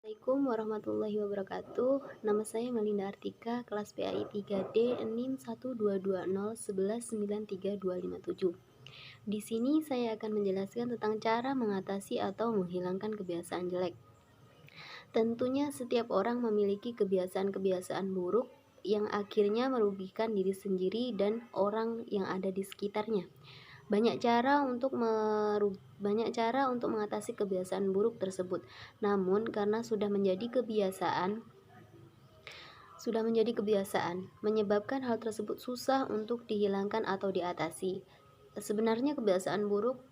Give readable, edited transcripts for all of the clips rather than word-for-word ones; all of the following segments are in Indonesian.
Assalamualaikum warahmatullahi wabarakatuh. Nama saya Melinda Artika, kelas PAI 3D NIM 12201119327. Di sini saya akan menjelaskan tentang cara mengatasi atau menghilangkan kebiasaan jelek. Tentunya setiap orang memiliki kebiasaan-kebiasaan buruk yang akhirnya merugikan diri sendiri dan orang yang ada di sekitarnya. Banyak cara untuk mengatasi kebiasaan buruk tersebut. Namun karena sudah menjadi kebiasaan, menyebabkan hal tersebut susah untuk dihilangkan atau diatasi. Sebenarnya kebiasaan buruk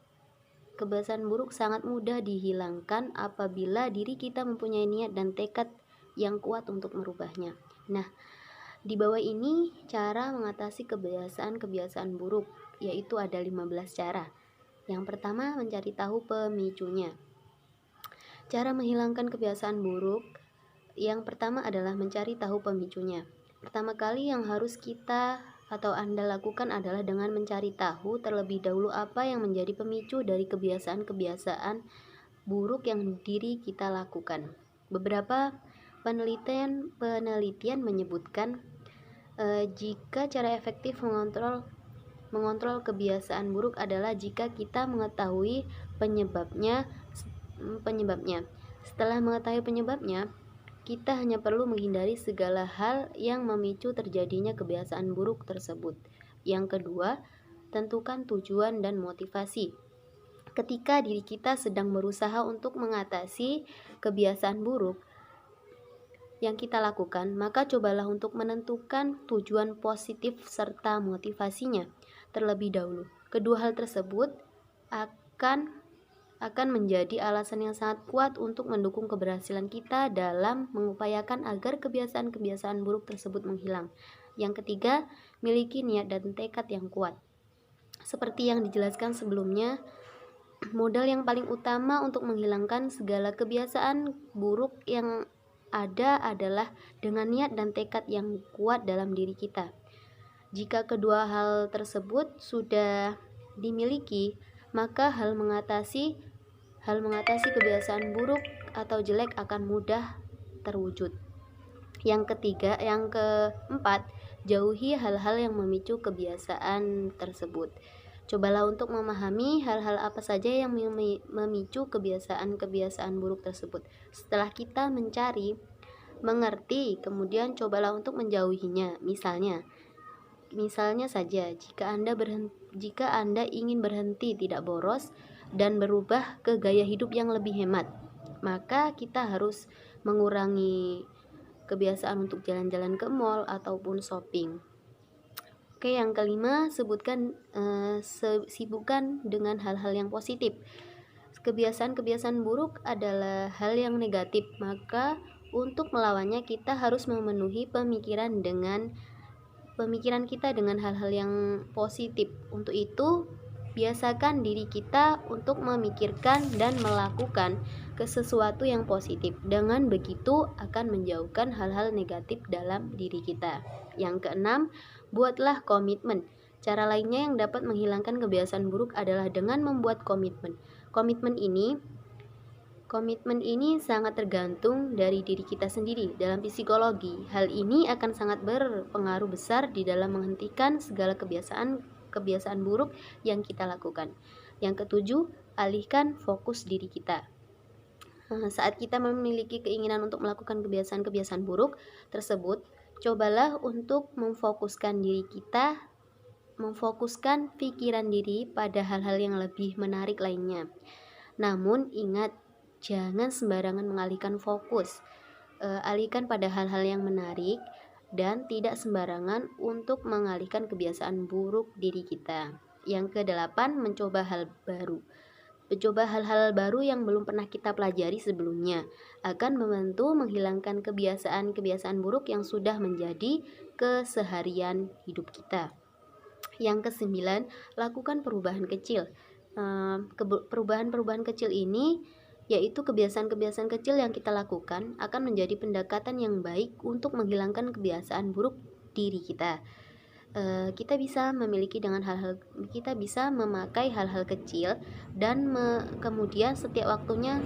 sangat mudah dihilangkan apabila diri kita mempunyai niat dan tekad yang kuat untuk merubahnya. Nah, di bawah ini cara mengatasi kebiasaan-kebiasaan buruk, yaitu ada 15 cara. Yang pertama, mencari tahu pemicunya. Cara menghilangkan kebiasaan buruk yang pertama adalah mencari tahu pemicunya. Pertama kali yang harus kita atau Anda lakukan adalah dengan mencari tahu terlebih dahulu apa yang menjadi pemicu dari kebiasaan-kebiasaan buruk yang diri kita lakukan. Beberapa penelitian menyebutkan jika cara efektif mengontrol kebiasaan buruk adalah jika kita mengetahui penyebabnya. Setelah mengetahui penyebabnya, kita hanya perlu menghindari segala hal yang memicu terjadinya kebiasaan buruk tersebut. Yang kedua, tentukan tujuan dan motivasi. Ketika diri kita sedang berusaha untuk mengatasi kebiasaan buruk yang kita lakukan, maka cobalah untuk menentukan tujuan positif serta motivasinya terlebih dahulu. Kedua hal tersebut akan menjadi alasan yang sangat kuat untuk mendukung keberhasilan kita dalam mengupayakan agar kebiasaan-kebiasaan buruk tersebut menghilang. Yang ketiga, miliki niat dan tekad yang kuat. Seperti yang dijelaskan sebelumnya, modal yang paling utama untuk menghilangkan segala kebiasaan buruk yang ada adalah dengan niat dan tekad yang kuat dalam diri kita. Jika kedua hal tersebut sudah dimiliki, maka hal mengatasi kebiasaan buruk atau jelek akan mudah terwujud. Yang keempat, jauhi hal-hal yang memicu kebiasaan tersebut. Cobalah untuk memahami hal-hal apa saja yang memicu kebiasaan-kebiasaan buruk tersebut. Setelah kita mengerti, kemudian cobalah untuk menjauhinya. Misalnya saja, jika Anda ingin berhenti tidak boros dan berubah ke gaya hidup yang lebih hemat, maka kita harus mengurangi kebiasaan untuk jalan-jalan ke mall ataupun shopping. Oke, yang kelima, sibukkan dengan hal-hal yang positif. Kebiasaan-kebiasaan buruk adalah hal yang negatif, maka untuk melawannya kita harus memenuhi pemikiran kita dengan hal-hal yang positif. Untuk itu, biasakan diri kita untuk memikirkan dan melakukan sesuatu yang positif. Dengan begitu akan menjauhkan hal-hal negatif dalam diri kita. Yang keenam, buatlah komitmen. Cara lainnya yang dapat menghilangkan kebiasaan buruk adalah dengan membuat komitmen. Komitmen ini sangat tergantung dari diri kita sendiri. Dalam psikologi, hal ini akan sangat berpengaruh besar di dalam menghentikan segala kebiasaan buruk yang kita lakukan. Yang ketujuh, alihkan fokus diri kita. Saat kita memiliki keinginan untuk melakukan kebiasaan-kebiasaan buruk tersebut, cobalah untuk memfokuskan pikiran diri pada hal-hal yang lebih menarik lainnya. Namun ingat, jangan sembarangan mengalihkan fokus. Alihkan pada hal-hal yang menarik dan tidak sembarangan untuk mengalihkan kebiasaan buruk diri kita. Yang kedelapan, mencoba hal-hal baru yang belum pernah kita pelajari sebelumnya akan membantu menghilangkan kebiasaan-kebiasaan buruk yang sudah menjadi keseharian hidup kita. Yang kesembilan, lakukan perubahan kecil. Perubahan kecil ini yaitu kebiasaan-kebiasaan kecil yang kita lakukan akan menjadi pendekatan yang baik untuk menghilangkan kebiasaan buruk diri kita. Kita bisa memakai hal-hal kecil dan kemudian setiap waktunya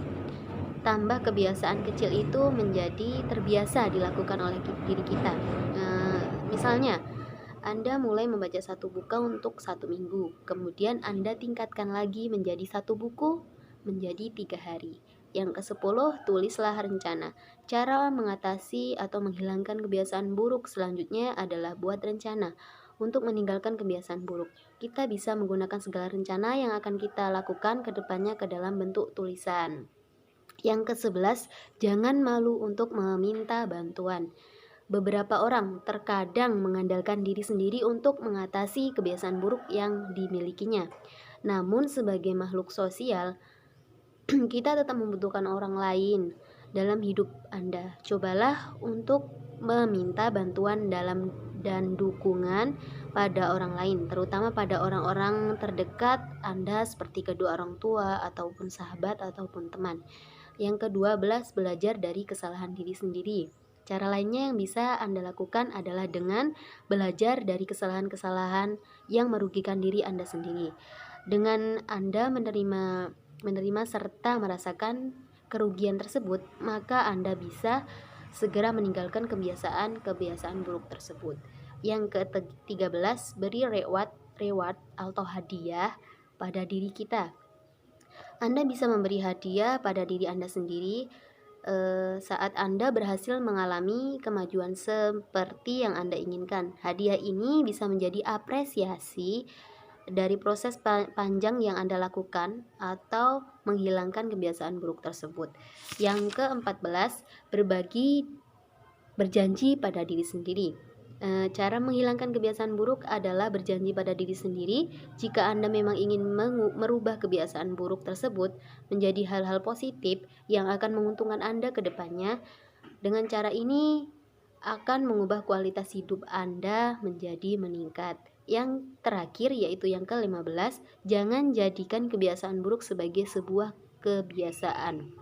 tambah kebiasaan kecil itu menjadi terbiasa dilakukan oleh diri kita. Misalnya, Anda mulai membaca satu buku untuk 1 minggu, kemudian Anda tingkatkan lagi menjadi 1 buku menjadi 3 hari. Yang ke-10, tulislah rencana. Cara mengatasi atau menghilangkan kebiasaan buruk selanjutnya adalah buat rencana. Untuk meninggalkan kebiasaan buruk, kita bisa menggunakan segala rencana yang akan kita lakukan ke depannya ke dalam bentuk tulisan. Yang ke-11, jangan malu untuk meminta bantuan. Beberapa orang terkadang mengandalkan diri sendiri untuk mengatasi kebiasaan buruk yang dimilikinya. Namun sebagai makhluk sosial, kita tetap membutuhkan orang lain dalam hidup Anda. Cobalah untuk meminta bantuan dan dukungan pada orang lain, terutama pada orang-orang terdekat Anda seperti kedua orang tua ataupun sahabat ataupun teman. Yang ke-12, belajar dari kesalahan diri sendiri. Cara lainnya yang bisa Anda lakukan adalah dengan belajar dari kesalahan-kesalahan yang merugikan diri Anda sendiri. Dengan Anda menerima serta merasakan kerugian tersebut, maka Anda bisa segera meninggalkan kebiasaan-kebiasaan buruk tersebut. Yang ke-13, beri reward atau hadiah pada diri kita. Anda bisa memberi hadiah pada diri Anda sendiri saat Anda berhasil mengalami kemajuan seperti yang Anda inginkan. Hadiah ini bisa menjadi apresiasi dari proses panjang yang Anda lakukan atau menghilangkan kebiasaan buruk tersebut. Yang ke-14, berjanji pada diri sendiri. Cara menghilangkan kebiasaan buruk adalah berjanji pada diri sendiri. Jika Anda memang ingin merubah kebiasaan buruk tersebut menjadi hal-hal positif yang akan menguntungkan Anda ke depannya, dengan cara ini akan mengubah kualitas hidup Anda menjadi meningkat. Yang terakhir yaitu yang ke-15, jangan jadikan kebiasaan buruk sebagai sebuah kebiasaan.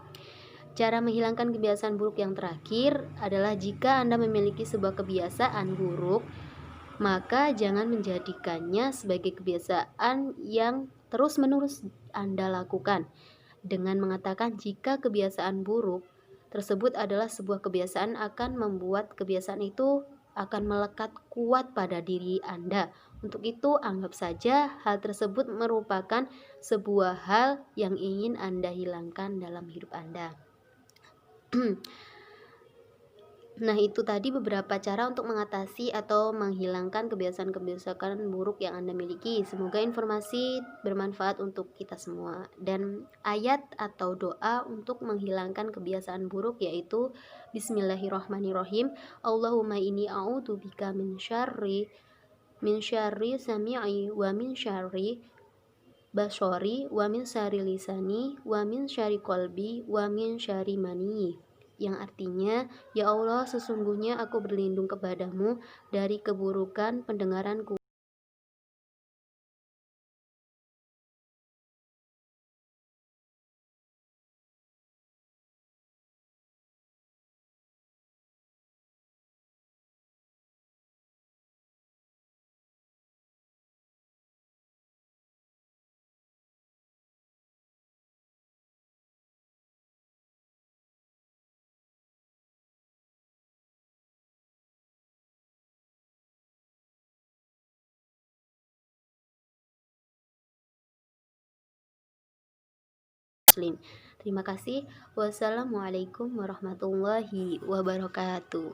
Cara menghilangkan kebiasaan buruk yang terakhir adalah jika Anda memiliki sebuah kebiasaan buruk, maka jangan menjadikannya sebagai kebiasaan yang terus-menerus Anda lakukan. Dengan mengatakan jika kebiasaan buruk tersebut adalah sebuah kebiasaan akan membuat kebiasaan itu akan melekat kuat pada diri Anda. Untuk itu, anggap saja hal tersebut merupakan sebuah hal yang ingin Anda hilangkan dalam hidup Anda. Nah, itu tadi beberapa cara untuk mengatasi atau menghilangkan kebiasaan-kebiasaan buruk yang Anda miliki. Semoga informasi bermanfaat untuk kita semua. Dan ayat atau doa untuk menghilangkan kebiasaan buruk yaitu Bismillahirrahmanirrahim. Allahumma inni a'udzubika min syarri sami'i wa min syarri basori wa min syarri lisani wa min syarri qalbi wa min syarri mani, yang artinya, ya Allah, sesungguhnya aku berlindung kepadamu dari keburukan pendengaranku, Muslim. Terima kasih. Wassalamualaikum warahmatullahi wabarakatuh.